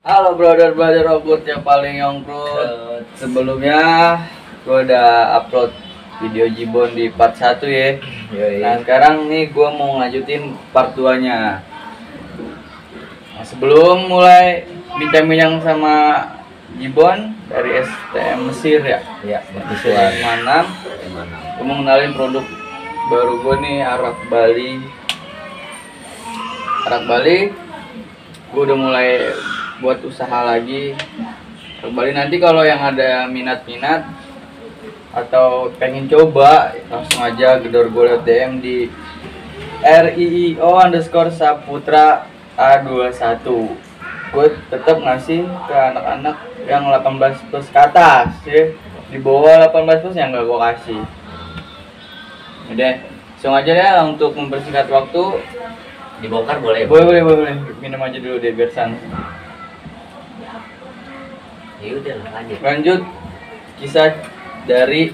Halo brother Robot yang paling nyongkrut. Sebelumnya gue udah upload video Jibon di part 1 ya. Nah sekarang nih gue mau ngajutin part 2 nya. Nah, sebelum mulai bincang-bincang sama Jibon dari STM Mesir ya. Iya, STM Manam. Gue mau kenalin produk baru gue nih, Arak Bali. Gue udah mulai buat usaha lagi. Kembali nanti kalau yang ada minat atau pengen coba, langsung aja gedor gue lewat DM di RIIO_Saputra A21. Gue tetap ngasih ke anak-anak yang 18 plus ke atas ya. Di bawah 18 plus yang gak gue kasih. Udah, langsung aja ya untuk mempersingkat waktu. Dibongkar boleh? Boleh. Minum aja dulu deh biar santai. Ya udah Lanjut kisah dari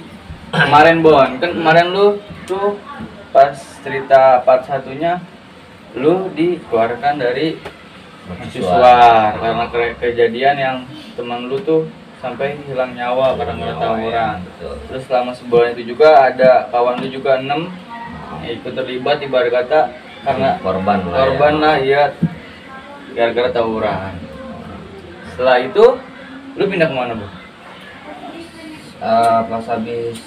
kemarin Bon. Kan kemarin lu tuh pas cerita part satunya lu dikeluarkan dari mercusuar karena kejadian yang teman lu tuh sampai hilang nyawa karena tawuran. Terus selama sebulan itu juga ada kawan lu juga 6 yang ikut terlibat ibarat kata karena korban lah ya gara-gara tawuran. Setelah itu lu pindah kemana Bu? Pas habis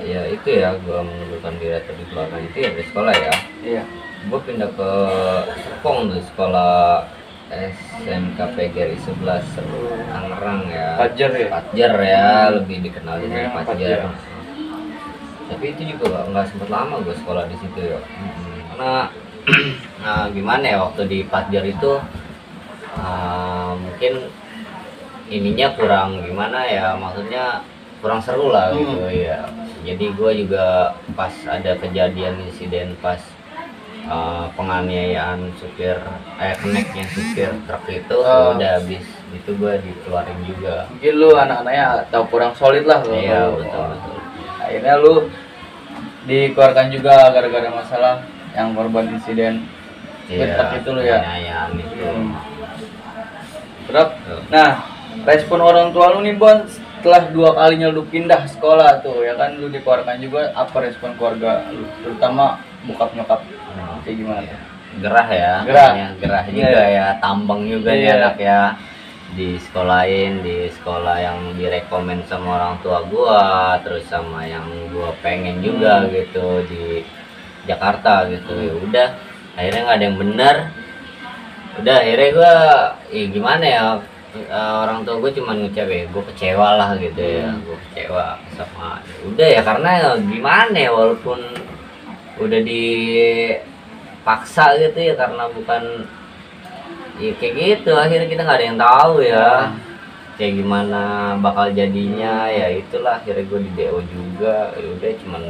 ya itu ya gua mengundurkan diri atau dikeluarkan itu ya dari sekolah ya. Iya. Gua pindah ke Serpong tuh, sekolah SMK PGRI 11 Tangerang ya. Patjer ya, lebih dikenal dengan Patjer. Tapi itu juga nggak sempat lama gue sekolah di situ ya. Karena nah gimana ya, waktu di Patjer itu mungkin ininya kurang gimana ya, maksudnya kurang seru lah gitu ya. Jadi gue juga pas ada kejadian insiden pas penganiayaan supir keneknya supir truk itu udah habis itu gue dikeluarin juga. Mungkin lu anak-anaknya tahu kurang solid lah. Iya betul. Akhirnya lu dikeluarkan juga gara-gara masalah yang korban insiden truk itu lu ya. Terus, nah respon orang tua lu nih Bon setelah 2 kalinya lu pindah sekolah tuh ya kan, lu dikeluarkan juga, apa respon keluarga lu terutama bokap nyokap kayak gimana? Gerah juga ya, tambang juga nih anak ya, di sekolah yang direkomend sama orang tua gua, terus sama yang gua pengen juga gitu di Jakarta gitu. Ya udah akhirnya nggak ada yang benar, udah akhirnya gua gimana ya, orang tua gue cuma ngucap ya gue kecewa lah gitu ya. Gue kecewa sama udah ya, karena gimana ya, walaupun udah dipaksa gitu ya, karena bukan ya kayak gitu, akhirnya kita nggak ada yang tahu ya kayak gimana bakal jadinya. Ya itulah akhirnya gue di DO juga. Ya udah cuman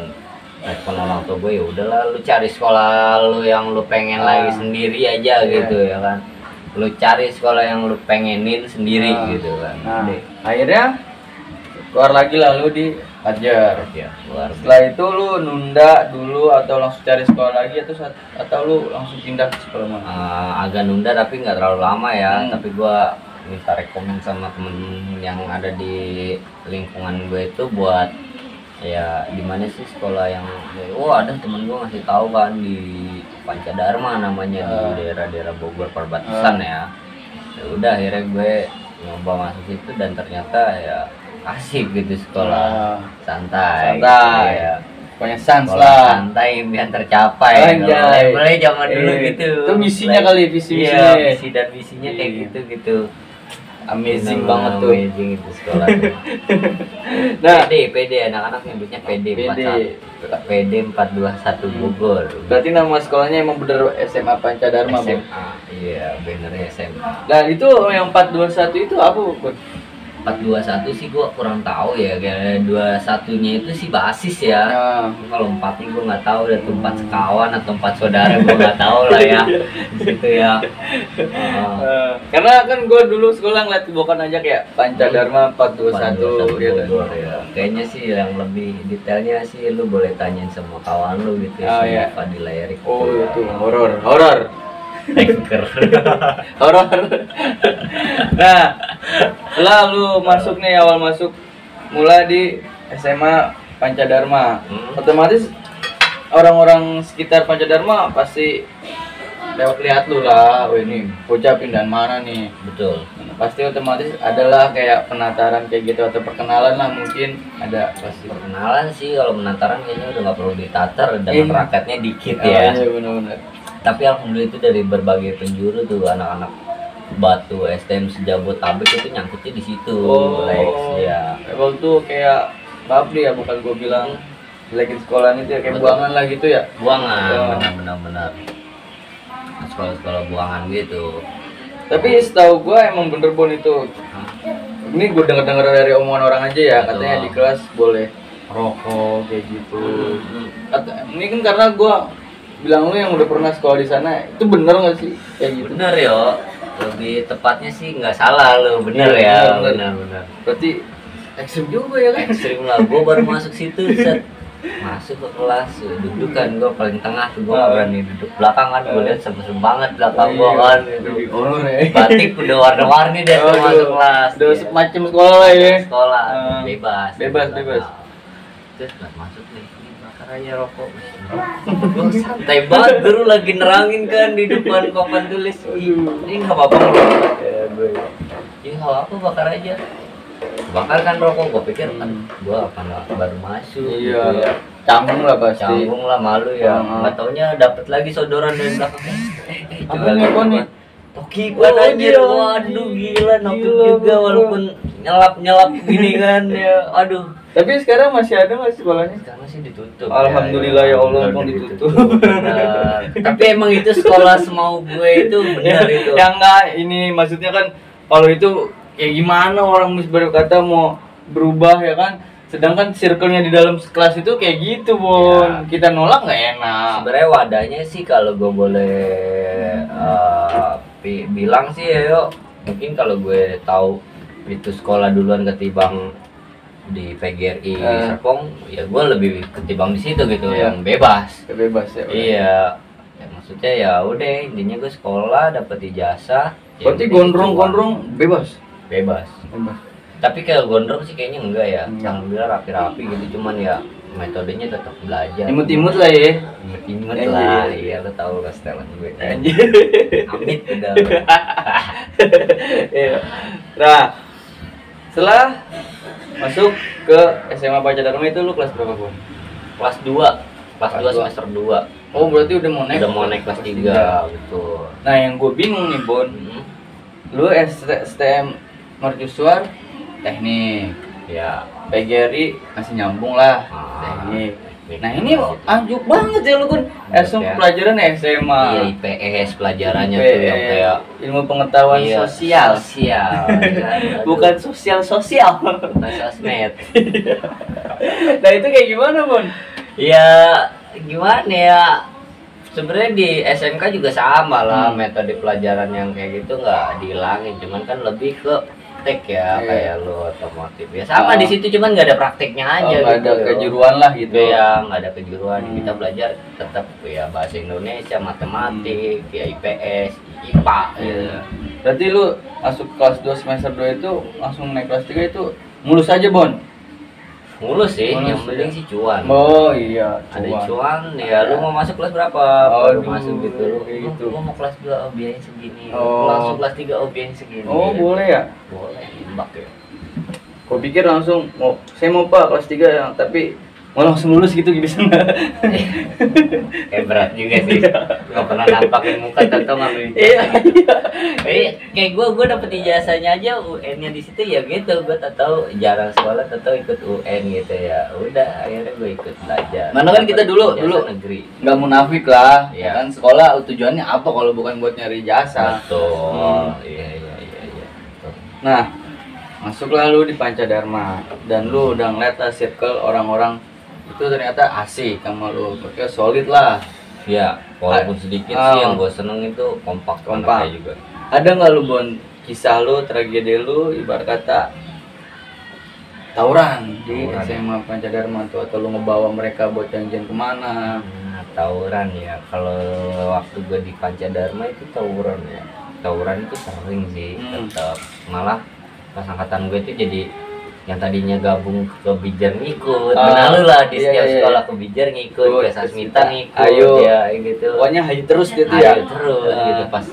respon orang tua gue, ya udahlah lu cari sekolah lu yang lu pengen lagi sendiri aja gitu ya kan, lu cari sekolah yang lu pengenin sendiri gitu kan. Akhirnya keluar lagi lalu di Patjer. Setelah itu lu nunda dulu atau langsung cari sekolah lagi atau lu langsung pindah ke sekolah mana? Agak nunda tapi nggak terlalu lama ya. Tapi gua minta rekomen sama temen yang ada di lingkungan gue itu buat ya di mana sih sekolah yang ada temen gue ngasih tahu kan di Pancadharma namanya, di daerah-daerah Bogor perbatasan ya. Ya udah akhirnya gue nyoba masuk situ dan ternyata ya asik gitu, sekolah santai ya. Pokoknya santai impian tercapai. Mulai zaman dulu gitu. Itu misinya kali, visi dan misinya kayak gitu. Amazing banget tuh. Amazing itu sekolah tuh. Nah, PD anak-anak nyebutnya PD 421 Bogor. Berarti nama sekolahnya emang bener SMA Pancadharma, Bu? Iya, benernya SMA. Nah, itu yang 421 itu apa, Bu? 421 sih gua kurang tahu ya, kayak 21-nya itu sih basis ya. Kalau 4 nya gua nggak tahu, ada tuh 4 sekawan atau 4 saudara, gua nggak tahu lah ya. Gitu ya. Karena kan gua dulu sekolah ngeliat bukan aja kayak Pancadharma 421 gitu. Ya. Kayaknya sih yang lebih detailnya sih lu boleh tanyain sama kawan lu gitu ya, Fadila Erik. Itu horor. Anchor. Horor. Nah, setelah lu masuk nih, awal masuk mulai di SMA Pancadharma, otomatis orang-orang sekitar Pancadharma pasti lewat lihat lu lah, oh ini bocah pindahan mana nih. Betul. Pasti otomatis adalah kayak penataran kayak gitu atau perkenalan lah, mungkin ada pasti. Perkenalan sih, kalau penataran kayaknya udah nggak perlu ditatar dengan Iya. raketnya dikit Oh, ya. iya benar-benar. Tapi alhamdulillah itu dari berbagai penjuru tuh anak-anak Batu STM sejabotabek itu nyangkutnya di situ. Lex, ya. Emang tuh kayak babri ya, bukan gua bilang jelekin sekolahan itu ya, kayak buangan lah gitu ya. Buangan, benar-benar sekolah-sekolah buangan gitu. Tapi setahu gua emang bener Bon itu. Ini gua denger-denger dari omongan orang aja ya, katanya di kelas boleh rokok kayak gitu. Ini kan karena gua bilang lu yang udah pernah sekolah di sana, itu bener nggak sih kayak gitu? Bener yo, lebih tepatnya sih nggak salah lo, bener Iya, ya, bener. benar. Berarti ekstrim juga ya kan? Ekstrim lah, gue baru masuk situ, set masuk ke kelas, duduk kan gue paling tengah tuh, gue nggak berani duduk belakang kan, gue lihat serem banget belakang gue kan, gitu. Horor ya. Batik udah warna-warni deh tuh Aduh, masuk kelas. udah Iya. semacam sekolah lah ya. Sekolah Ah. bebas. Bebas. Terus nggak masuk nih, ini bakar aja rokok. Gue santai banget, guru lagi nerangin kan di depan papan tulis. Ini nggak apa-apa ngerokok. Ini nggak apa-apa, bakar aja. Bakar kan rokok, gue pikir kan gue apa nggak baru masuk. gitu Iya. ya. Canggung lah pasti. Canggung lah, malu ya. Ah. Nggak taunya dapet lagi sodoran dari belakang. Apa nih, apa nih? Tokiban Oh, anjir, iya. waduh gila, nokip Gila, juga gila. walaupun nyelap gini kan ya, aduh. Tapi sekarang masih ada nggak sekolahnya? Sekarang sih ditutup. Alhamdulillah ya Allah, Udah emang ditutup. Benar. Tapi emang itu sekolah semau gue itu benar itu. Yang enggak, ini maksudnya kan kalau itu kayak gimana orang berkata mau berubah ya kan? Sedangkan circle-nya di dalam kelas itu kayak gitu, Bon. Ya. Kita nolak nggak enak. Sebenarnya wadahnya sih kalau gue boleh bilang sih ya, yuk. Mungkin kalau gue tahu itu sekolah duluan ketimbang di PGRI Serpong, ya gue lebih ketimbang di situ gitu, Iya. yang bebas. Bebas ya. Iya, ya, maksudnya ya udah intinya gue sekolah dapat ijazah. Ya Berarti udah, gondrong-gondrong bebas. bebas. Bebas. Tapi kalau gondrong sih kayaknya enggak ya. Enggak. Alhamdulillah rapi-rapi gitu, cuman ya metodenya tetap belajar. Imut-imut lah ya. Imut-imut Anjir. lah. Iya, lo tau lah setelan gue. Anjir. Amit udah. Iya. Nah, setelah masuk ke SMA Pancadharma itu lu kelas berapa, Bon? Kelas 2. Kelas Kelas 2 dua. semester 2. Oh, berarti udah mau naik. Udah mau naik kelas 3, betul. Nah, yang gue bingung nih, Bon. Hmm. Lu STM Mercusuar teknik. Ya. PGRI masih nyambung lah, teknik. Nah, ini anjuk banget ya lu kan. Ya. Pelajaran SMA. Iya, IPS pelajarannya IPS, tuh yang kayak ilmu pengetahuan iya, sosial. Sosial. Aduh, Bukan sosial. bukan sosmed. Nah, itu kayak gimana, Bon? Ya gimana ya, sebenarnya di SMK juga sama lah, metode pelajaran yang kayak gitu nggak dihilangin, cuman kan lebih ke praktek ya. Iya. Kayak lo otomotif ya sama di situ, cuman nggak ada prakteknya aja Nggak ada gitu. kejuruan lah gitu. Ya nggak ada kejuruan, kita belajar tetap ya bahasa Indonesia, matematik, ya IPS, IPA. Iya. Berarti lu masuk kelas 2 semester 2 itu langsung naik kelas 3 itu mulus aja, Bon? Mulus sih, Mulus, yang penting ya. sih cuan. Oh iya, Ada cuan. cuan ya, lu mau masuk kelas berapa? Aduh, Baru masuk gitu lu. kayak gitu. Gua mau kelas 2, oh biayanya segini. Oh. Langsung kelas 3, oh biayanya segini. Oh, boleh ya? Boleh, imbak ya. Gua pikir langsung saya mau Pak kelas 3 ya, tapi mau langsung lulus gitu bisa nggak? Berat juga sih. Gak pernah nampakin muka atau ngambil Iya. kayak gue dapet ijazahnya aja UN-nya di situ ya gitu. Gue tahu jarang sekolah, tahu ikut UN gitu ya. Udah akhirnya gue ikut belajar. Mana kan kita dulu Ijazah negeri. nggak munafik lah. Iya. Kan sekolah tujuannya apa kalau bukan buat nyari jasa? Betul. Iya. Betul. Nah, masuklah lu di Pancadharma dan lu udah ngeliat lah circle orang-orang itu ternyata asik sama lu, oke solid lah. Ya, walaupun sedikit sih yang gue seneng itu kompak Kompak. anaknya juga. Ada nggak lu, Bon, kisah lu, tragedi lu, ibarat kata tawuran di Tawuran. SMA Pancadharma tuh, atau lu ngebawa mereka buat janjian kemana? Tawuran ya, kalau waktu gue di Pancadharma itu tawuran ya, tawuran itu sering sih tetap, malah pas angkatan gue itu jadi yang tadinya gabung ke Bijar ngikut, kenal lah di setiap sekolah ke Bijar ngikut, ke Sasmita ngikut, ayo ya gitu. Pokoknya hayu terus gitu ya. Hayu terus gitu pas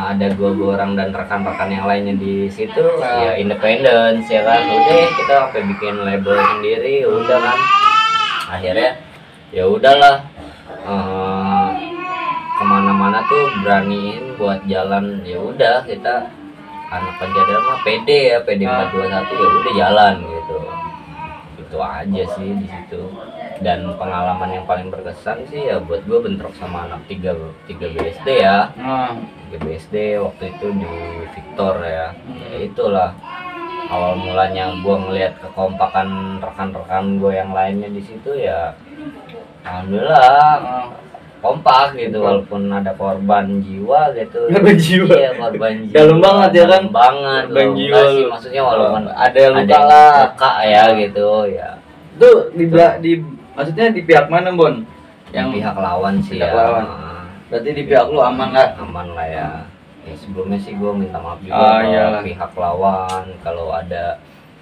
ada gua orang dan rekan-rekan yang lainnya di situ, ya independen ya kan, udah kita sampai bikin label sendiri, udah kan. Akhirnya ya udahlah, kemana-mana tuh beraniin buat jalan, ya udah kita anak Pancadharma pede ya, pede 421 ya udah jalan gitu. Itu aja sih di situ. Dan pengalaman yang paling berkesan sih ya buat gue bentrok sama anak 3 BSD ya. 3 BSD waktu itu di Victor ya. Ya itulah awal mulanya gue ngelihat kekompakan rekan-rekan gue yang lainnya di situ ya. Alhamdulillah kompak gitu, walaupun ada korban jiwa gitu. Korban jiwa. Iya, korban jiwa. Dalam banget ya kan? Banget. Korban jiwa sih, maksudnya walaupun ada yang luka lah. Luka ya gitu ya. Itu di maksudnya di pihak mana, Bon? Yang pihak lawan sih pihak ya. Lawan. Berarti di pihak lu aman nggak? Aman lah ya. Ya sebelumnya sih gue minta maaf juga ke pihak lawan kalau ada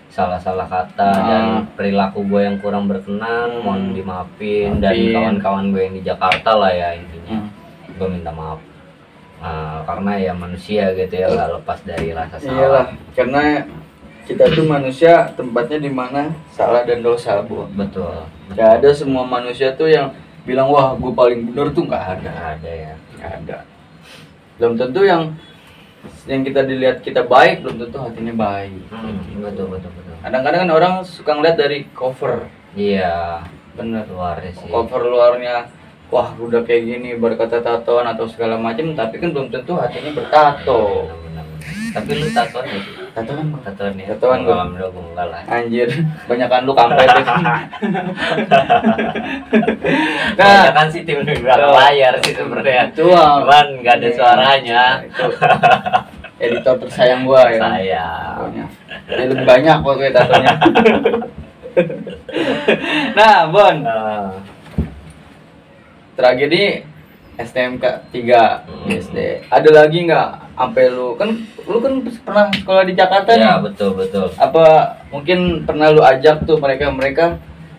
salah-salah kata dan perilaku gue yang kurang berkenan, mohon dimaafin. Dan kawan-kawan gue yang di Jakarta lah ya intinya, gue minta maaf karena ya manusia gitu ya, nggak lepas dari rasa salah. Iyalah, karena kita tuh manusia tempatnya di mana salah dan dosa, Bu. Betul. Gak ada semua manusia tuh yang bilang wah gue paling bener tuh, nggak ada. Nggak ada ya. Nggak ada. Belum tentu yang kita dilihat kita baik, belum tentu hatinya baik. Betul. Kadang-kadang kan orang suka ngeliat dari cover. Iya, bener. Luarnya sih. Cover luarnya, wah udah kayak gini berkata tatoan atau segala macam, tapi kan belum tentu hatinya bertato. Benar. Tapi lu tatoan ya? Tatoan ya? Tatoan gue. Alhamdulillah gue enggak lah. Anjir, banyakan lu kampret. Nah, kan sih tim di belakang layar sih sebenarnya. Cuman nggak ada suaranya. Itu editor tersayang gua ya. Sayang. Jadi lebih banyak pokoknya tatonya. Nah, Bon. Tragedi STMK 3 SD. Ada lagi nggak? Sampai lu kan pernah sekolah di Jakarta nih. Ya, betul. Apa mungkin pernah lu ajak tuh mereka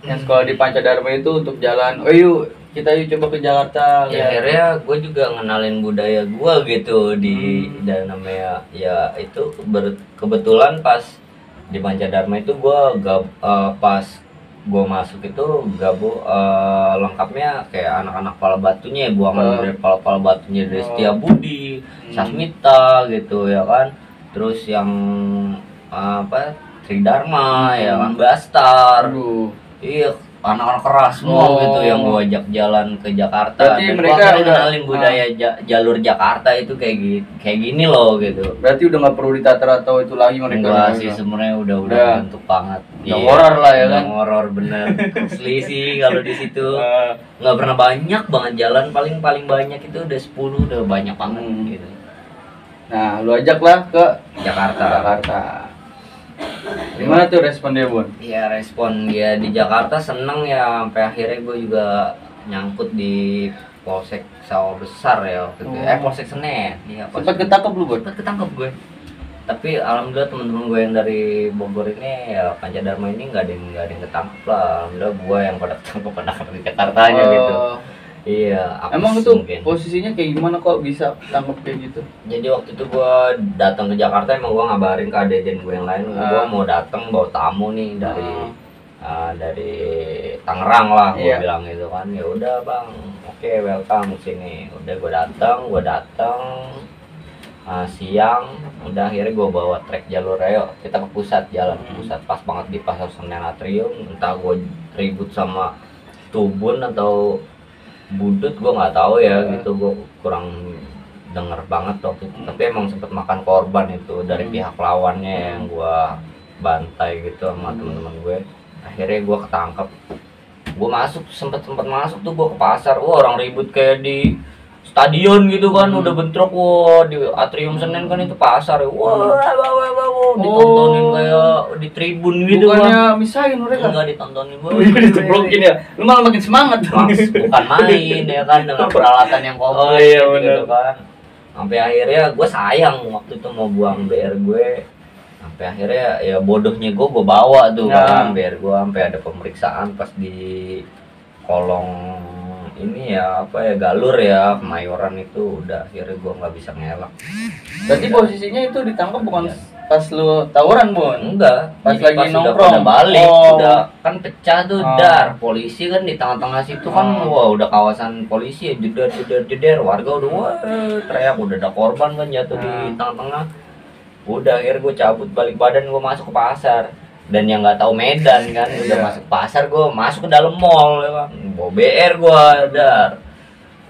yang sekolah di Pancadharma itu untuk jalan. Oh yuk, kita coba ke Jakarta. Ya akhirnya gue juga ngenalin budaya gue gitu di dan namanya ya itu kebetulan pas di Pancadharma itu gue pas gue masuk itu lengkapnya kayak anak-anak pala batunya ya, buangan dari pala batunya dari Setiabudi, Sasmita gitu ya kan, terus yang Tridharma ya kan, Bastar. Iya, anak-anak keras semua gitu yang gua ajak jalan ke Jakarta. Berarti dan mereka udah kenalin budaya jalur Jakarta itu kayak gini loh gitu. Berarti udah nggak perlu ditatar atau itu lagi mereka. Enggak sih, sebenarnya udah bentuk banget. Udah horor lah ya kan. Horor bener. Asli sih kalau di situ nggak pernah banyak banget jalan, paling banyak itu udah 10, udah banyak banget gitu. Nah, lu ajaklah ke Jakarta. Gimana tuh respon dia, Bon? Iya, respon dia di Jakarta seneng ya, sampai akhirnya gue juga nyangkut di Polsek Sawah Besar ya waktu itu. Polsek Senen. Iya, sempat ketangkep lu, Bon? Sempat ketangkep gue. Tapi alhamdulillah teman-teman gue yang dari Bogor ini ya Pancadharma ini nggak ada yang ketangkep lah. Alhamdulillah gue yang pada ketangkep di Jakartanya gitu. Iya, emang itu mungkin posisinya kayak gimana kok bisa tangkap kayak gitu? Jadi waktu itu gua datang ke Jakarta, emang gua ngabarin ke adik gue yang lain, gua mau datang bawa tamu nih dari Tangerang lah, gua bilang gitu kan. Ya udah bang, oke, welcome sini. Udah gua datang siang, udah akhirnya gua bawa trek jalur ayo kita ke pusat, jalan ke pusat, pas banget di Pasar Senen Atrium. Entah gua ribut sama Tubun atau Budut, gue nggak tahu ya gitu, gue kurang denger banget waktu itu. Tapi emang sempet makan korban itu dari pihak lawannya yang gue bantai gitu sama teman-teman gue. Akhirnya gue ketangkep, gue sempet masuk tuh gue ke pasar. Orang ribut kayak di stadion gitu kan, udah bentrok. Wah, di Atrium Senen kan itu pasar ya. Wah, ditontonin kayak di tribun gitu. Bukannya misahin mereka? Enggak ditontonin gue. Diteblokin ya. Lu malah makin semangat dong. Bukan main ya kan, dengan peralatan yang komplit gitu kan. Sampai akhirnya gue sayang waktu itu mau buang BR gue. Sampai akhirnya ya bodohnya gue bawa tuh kan BR gue sampai ada pemeriksaan pas di kolong ini ya apa ya galur ya Kemayoran itu, udah akhirnya gue nggak bisa ngelak. Berarti posisinya itu ditangkap bukan pas lu tawuran, Bon? Enggak, pas lagi udah nongkrong balik, udah kan pecah tuh dar. Polisi kan di tengah-tengah situ kan, wah udah kawasan polisi ya, jeder, warga udah wah teriak, udah ada korban kan jatuh di tengah-tengah. Udah akhirnya gue cabut balik badan, gue masuk ke pasar. Dan yang nggak tahu Medan kan, udah masuk pasar, gue masuk ke dalam mall ya kan, bawa BR gue dar.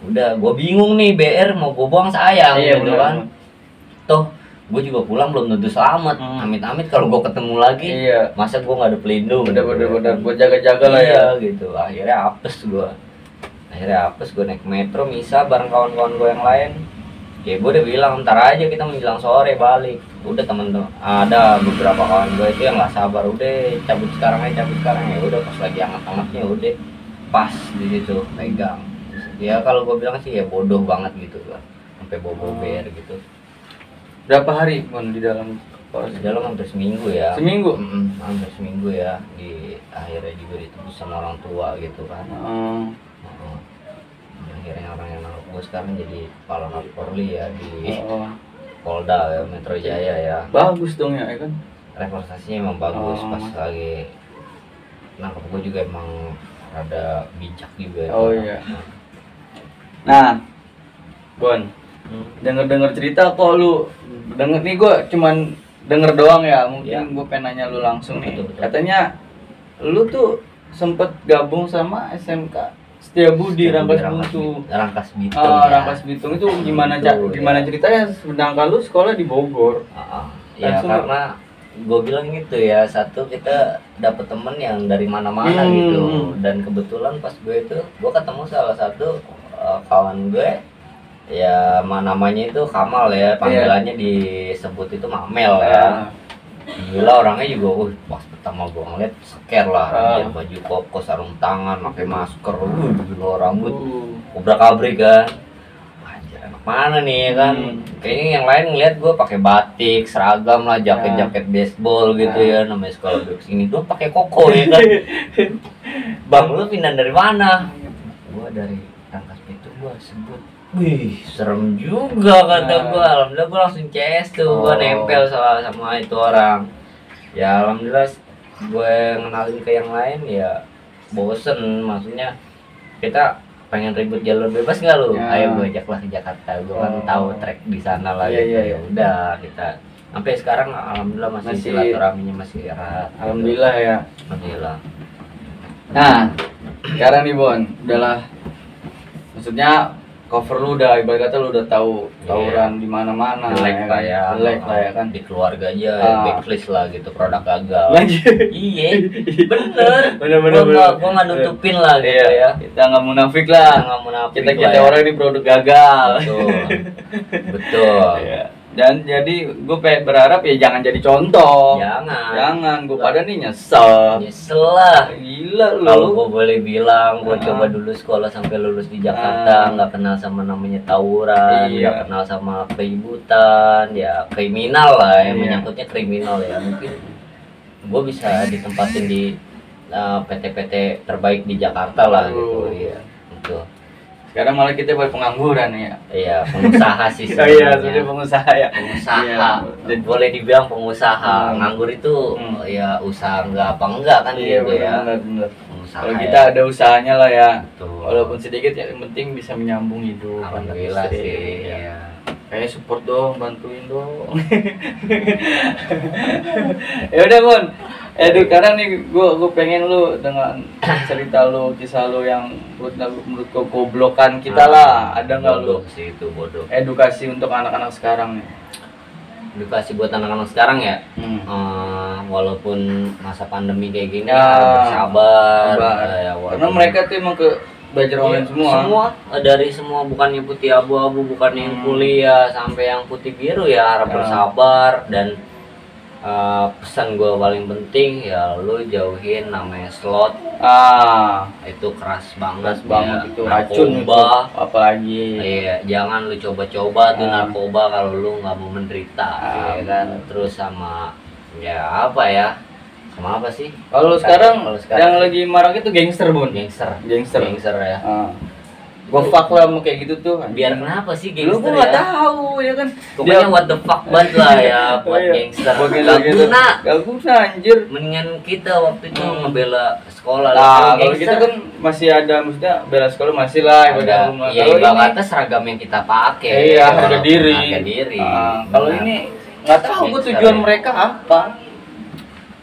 Udah gue bingung nih, BR mau gue buang sayang gitu kan. Toh gue juga pulang belum tentu selamat, amit-amit kalau gue ketemu lagi, masa gue nggak ada pelindung. Bener-bener gue jaga-jaga lah ya gitu. Akhirnya apes gue naik metro Misa bareng kawan-kawan gue yang lain. Ya gue udah bilang ntar aja kita menjelang sore balik. Udah temen-temen ada beberapa kawan gue itu yang nggak sabar, udah cabut sekarang ya udah pas lagi hangat-hangatnya udah pas di situ pegang. Ya kalau gue bilang sih ya bodoh banget gitu kan, sampai bobo BR gitu. Berapa hari Bon di dalam Di dalam hampir seminggu ya. Seminggu? Hampir seminggu ya. Di akhirnya juga ditebus sama orang tua gitu kan. Akhirnya orang yang nangkep gue sekarang jadi kepala Polri ya di Polda ya, Metro Jaya ya. Bagus dong ya kan? Representasinya emang bagus. Pas lagi nangkep gue juga emang rada bijak juga. Iya. Nah, Bon, denger cerita kok lu denger nih, gue cuman denger doang ya, mungkin gue pengen nanya lu langsung nih. Betul. Katanya lu tuh sempet gabung sama SMK Setiabudi Rangkas Bitung. Rangkas Bitung. Rangkas Bitung itu gimana ceritanya? Sedangkan lu sekolah di Bogor. Ya karena gue bilang gitu ya, satu kita dapet temen yang dari mana-mana gitu, dan kebetulan pas gue ketemu salah satu kawan gue ya, namanya itu Kamal ya, panggilannya disebut itu Mamel ya. Gila orangnya juga, pas pertama gue ngeliat seker lah, baju koko, sarung tangan, pakai masker, gila rambut, obrak-abrik kan. Anjir anak mana nih ya kan? Kayaknya yang lain ngeliat gue pakai batik, seragam lah, jaket baseball gitu ya, namanya sekolah duduk sini tuh pakai koko ya kan. Bang lu pindah dari mana? Gue dari Rangkas Bitung, gue sebut. Wih, serem juga kata gue. Alhamdulillah gue langsung CS tuh, gue nempel sama itu orang. Ya alhamdulillah gue ngenalin ke yang lain ya bosen, maksudnya kita pengen ribut jalur bebas nggak lu? Ayo gue ajaklah ke Jakarta, gue kan tahu trek di sana lah gitu. Ya udah kita sampai sekarang alhamdulillah masih silaturahminya masih erat. Alhamdulillah gitu. Ya. Alhamdulillah. Nah, sekarang nih Bon, udahlah, maksudnya cover lu udah, ibarat kata lu udah tahu tawuran di mana-mana, jelek lah ya kan, di keluarga aja backlist lah gitu, produk gagal. Iya, bener. Gua nggak nutupin lah gitu ya. Kita nggak munafik lah. Kita orang ini produk gagal. Betul. Dan jadi gue berharap ya jangan jadi contoh. Jangan. Gue pada nih nyesel lah. Gila lu. Kalau gue boleh bilang, gue coba dulu sekolah sampai lulus di Jakarta, nggak kenal sama namanya tawuran, nggak kenal sama keributan, ya kriminal lah, yang menyangkutnya kriminal ya. Mungkin gue bisa ditempatin di PT-PT terbaik di Jakarta lah gitu. Iya, betul. Sekarang malah kita buat pengangguran ya. Iya, pengusaha sih. Sudah pengusaha ya. Pengusaha. Boleh dibilang pengusaha. Nganggur itu ya usaha enggak kan gitu ya. Benar. Kalau kita ada usahanya lah ya. Betul. Walaupun sedikit ya, yang penting bisa menyambung hidup. Alhamdulillah sih. Ya. Kayak support dong, bantuin dong. Ya udah Bon. Sekarang nih gue pengen lu dengan cerita lu, kisah lu yang menurut gue goblokan kita lah. Ada nggak lu? Sih itu bodoh. Edukasi untuk anak-anak sekarang nih. Edukasi buat anak-anak sekarang ya. walaupun masa pandemi kayak gini harus sabar. Karena mereka tuh emang belajar online semua. Semua dari semua, bukan yang putih abu-abu, bukan yang kuliah sampai yang putih biru ya, harap bersabar. Dan pesan gue paling penting ya, lu jauhin namanya slot. Itu keras banget Itu racun itu, apalagi. Iya, jangan lu coba-coba tuh narkoba kalau lu nggak mau menderita, ya kan. Terus sama ya apa ya, sama apa sih kalau sekarang yang lagi marak itu gangster, Bun. Gangster ya. Gua fuck lah mau kayak gitu tuh. Biar kenapa sih Lu gangster? gua nggak tahu ya kan. Pokoknya what the fuck banget lah ya buat gangster. Gak guna anjir. Mendingan kita waktu itu ngebela sekolah lah. Kalau kita kan masih ada, maksudnya bela sekolah masih lah. Iya, ibaratnya seragam yang kita pakai. Iya, harga diri. Kalau ini nggak tahu gua tujuan mereka apa.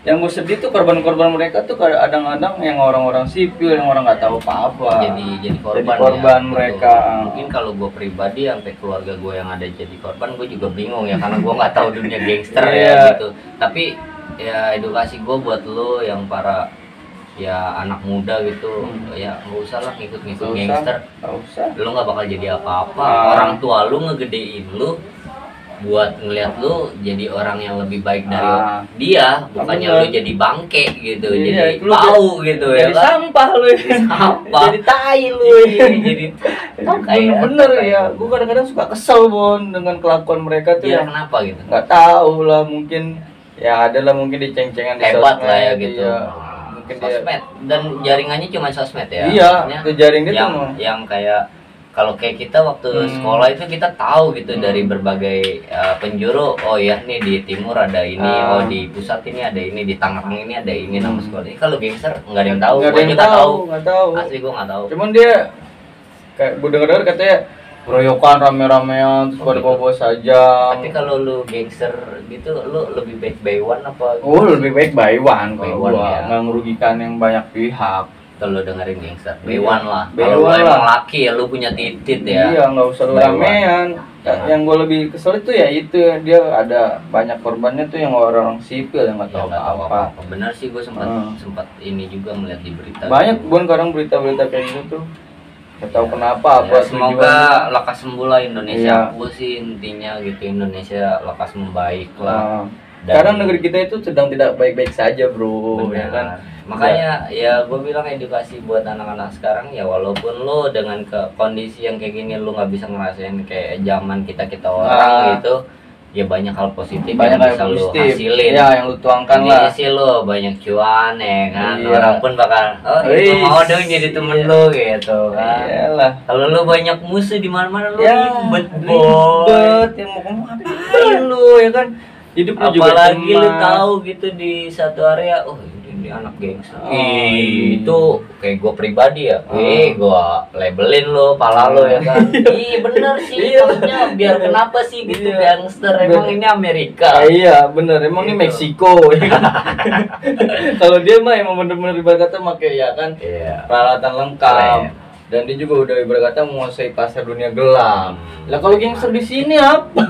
Yang gue sedih tuh korban-korban mereka tuh kadang-kadang yang orang-orang sipil, yang orang nggak tahu apa-apa. Jadi korban ya, mereka. Mungkin kalau gue pribadi sampai keluarga gue yang ada jadi korban, gue juga bingung ya, karena gue nggak tahu dunia gangster ya gitu. Tapi ya edukasi gue buat lo yang para ya anak muda gitu, ya nggak usah lah ngikut-ngikut gangster. Lo nggak bakal jadi apa-apa. Orang tua lo ngegedein lo buat ngeliat lu jadi orang yang lebih baik dari dia, bukannya lu jadi bangke gitu, jadi bau gitu ya kan. Sampah lu, jadi tai lu, jadi bener ya. Gue kadang-kadang suka kesel, Bon, dengan kelakuan mereka tuh. Ya kenapa gitu? Nggak tahu lah, mungkin ya adalah mungkin di ceng-cengan di hebat lah ya gitu. Mungkin sosmed dan jaringannya cuma sosmed ya. Iya, itu jaring dia tuh yang kayak kalau kayak kita waktu sekolah itu kita tahu gitu dari berbagai penjuru. Oh ya nih di timur ada ini, oh di pusat ini ada ini, di Tangerang ini ada ini nama sekolah ini. Kalau gangster nggak ada yang tahu, gue juga tahu. Asli gue nggak tahu. Cuman dia kayak gue dengar katanya keroyokan rame-ramean terus pada bawa saja. Tapi kalau lu gangster gitu, lu lebih baik buy one apa? Oh lebih baik buy one ya. Nggak merugikan yang banyak pihak. Kalau dengerin gangster, B1 lah. Kalau lu emang laki ya, lu punya titit ya. Iya, nggak usah lu ramean. Yang gue lebih kesel itu ya itu, dia ada banyak korbannya tuh yang orang sipil yang nggak tahu apa-apa. Benar sih, gue sempat ini juga melihat di berita. Banyak Bon sekarang berita-berita kayak gitu tuh. Nggak tahu kenapa apa. Semoga lekas sembuh lah Indonesia. Gue sih intinya gitu, Indonesia lekas membaik lah. Sekarang negeri kita itu sedang tidak baik-baik saja, bro. Ya kan? Makanya ya gue bilang edukasi buat anak-anak sekarang ya, walaupun lo dengan kondisi yang kayak gini lo nggak bisa ngerasain kayak zaman kita orang gitu, ya banyak hal positif yang bisa lo hasilin. Ya, yang lo tuangkan lah. Sih lo banyak cuan ya kan, orang pun bakal mau dong jadi temen lo gitu kan. Kalau lo banyak musuh di mana-mana lo ribet yang mau ngomong apa lo ya kan. Hidup apalagi lu tahu gitu di satu area, oh ini anak gangster. Itu kayak gue pribadi ya, gue labelin lo, pala lo ya kan. Bener sih, maksudnya biar kenapa sih gitu gangster, emang ini Amerika. Iya bener, emang ini Meksiko. Kalau dia mah emang bener-bener ibarat kata pakai ya kan peralatan lengkap. Dan dia juga udah ibarat kata menguasai pasar dunia gelap. Lah kalau gangster di sini apa?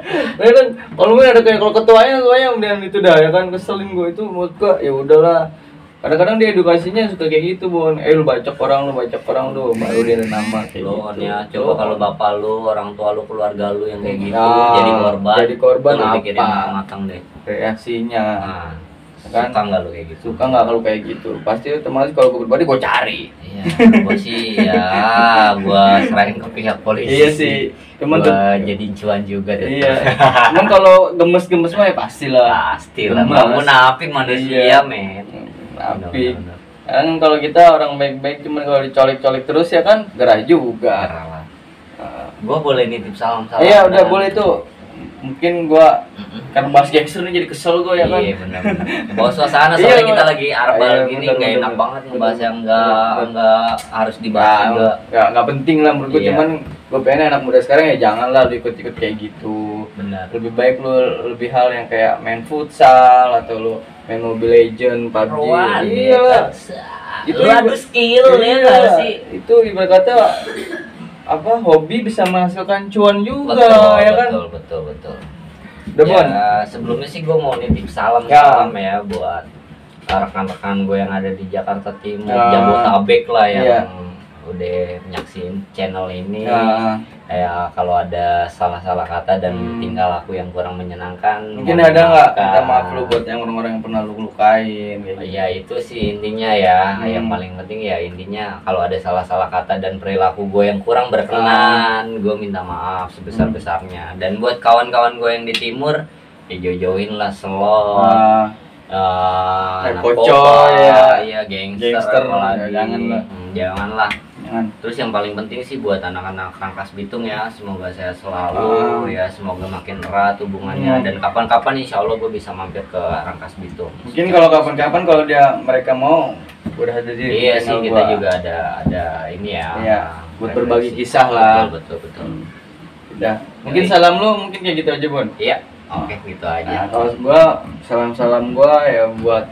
Nah kan kalau gue ada kayak kalau ketuanya kemudian itu dah ya kan, keselin gue itu menurut gue ya udahlah. Kadang-kadang dia edukasinya suka kayak gitu, Bon. Lu bacok orang lu baru dia ada nama kayak gitu. Ya coba kalau bapak lu, orang tua lu, keluarga lu yang kayak gitu jadi korban apa? Matang deh reaksinya. Kan? Suka nggak lu kayak gitu? Suka nggak kalau kayak gitu? Pasti otomatis kalau gue pribadi gue cari. Iya, gue sih ya gue serahin ke pihak polisi. Iya sih. Cuman jadi cuan juga deh. Iya. Cuman kalau gemes-gemes mah ya pastilah. Nggak munafik manusia, men. Munafik. Kan kalau kita orang baik-baik, cuman kalau dicolek-colek terus ya kan gerah juga. Gue boleh nitip salam. Iya udah boleh tuh. Mungkin gua karena bahas gangster nih jadi kesel gua ya kan. Iya benar. Bawa suasana soalnya kita lagi arbal gini nggak enak banget ngebahas yang nggak harus dibahas juga. Nggak penting lah menurut gua, cuman gua pengen anak muda sekarang ya janganlah lu ikut-ikut kayak gitu. Benar. Lebih baik lu lebih hal yang kayak main futsal atau lu main Mobile Legend, PUBG. Iya. Itu ada skill ya nggak sih? Itu ibarat kata apa hobi bisa menghasilkan cuan juga ya kan. Betul Udah, ya, sebelumnya sih gue mau nitip salam ya buat rekan-rekan gue yang ada di Jakarta Timur, Ah. Jabodetabek lah yang Iya. udah nyaksin channel ini. Ah. Ya kalau ada salah-salah kata dan Hmm. tinggal aku yang kurang menyenangkan, Mungkin mohon ada nggak dimaafkan. minta maaf lu buat yang orang-orang yang pernah lu lukain kayak gitu. Ya itu sih intinya ya. Hmm. Yang paling penting ya intinya kalau ada salah-salah kata dan perilaku gue yang kurang berkenan, gue minta maaf sebesar-besarnya. Dan buat kawan-kawan gue yang di timur, ya jauh-jauhin lah selot, anak Pocoy, kopa, ya. iya gangster, Gangster, apalagi. ya, jangan lah. Janganlah. Jangan. Terus yang paling penting sih buat anak-anak Rangkas Bitung ya, semoga saya selalu ya, semoga makin erat hubungannya. Dan kapan-kapan insya Allah gue bisa mampir ke Rangkas Bitung. Mungkin kalau kapan-kapan kalau mereka mau udah ada di Iya sih, channel kita gua. juga ada ini ya. Iya, buat referensi. berbagi kisah lah. Betul. Udah. Mungkin salam lu mungkin kayak gitu aja, Bon. Iya, oke gitu Nah, aja. kalau gua salam-salam gua ya buat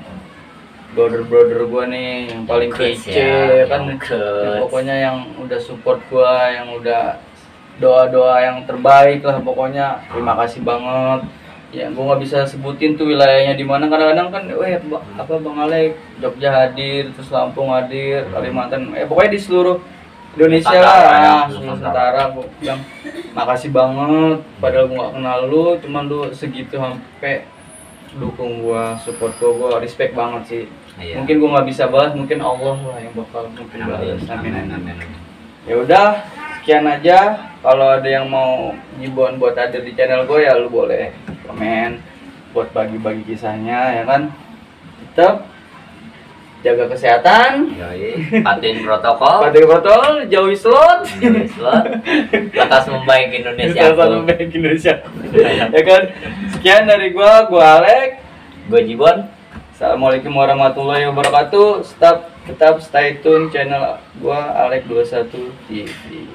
brother gua nih yang paling Kece kece ya, kan, yang yang kece. pokoknya yang udah support gua, yang udah doa-doa yang terbaik lah pokoknya. Terima kasih banget. Ya, gua nggak bisa sebutin tuh wilayahnya di mana. Kadang-kadang kan, Bang Alek, Jogja hadir, terus Lampung hadir, Kalimantan, pokoknya di seluruh Indonesia Nusantara, lah, ya, seluruh Nusantara. Nusantara. Gua bilang makasih banget, padahal gua nggak kenal lu, cuman lu segitu sampai dukung gua, support gua respect banget sih. Iya. Mungkin gua nggak bisa balas, mungkin Allah lah yang bakal mungkin balas. Amin. Ya udah, sekian aja. Kalau ada yang mau nyibon buat hadir di channel gue ya lu boleh komen buat bagi-bagi kisahnya ya kan. Tetap jaga kesehatan, Yoi, patuhin protokol. patuhi protokol, jauhi slot. Yoi, slot. Lekas membaik Indonesia. Salah satu baik Indonesia. Ya kan. Sekian dari gua Alek. Gue Jibon. Assalamualaikum warahmatullahi wabarakatuh. Tetap stay tune channel gua Alek 21 TV.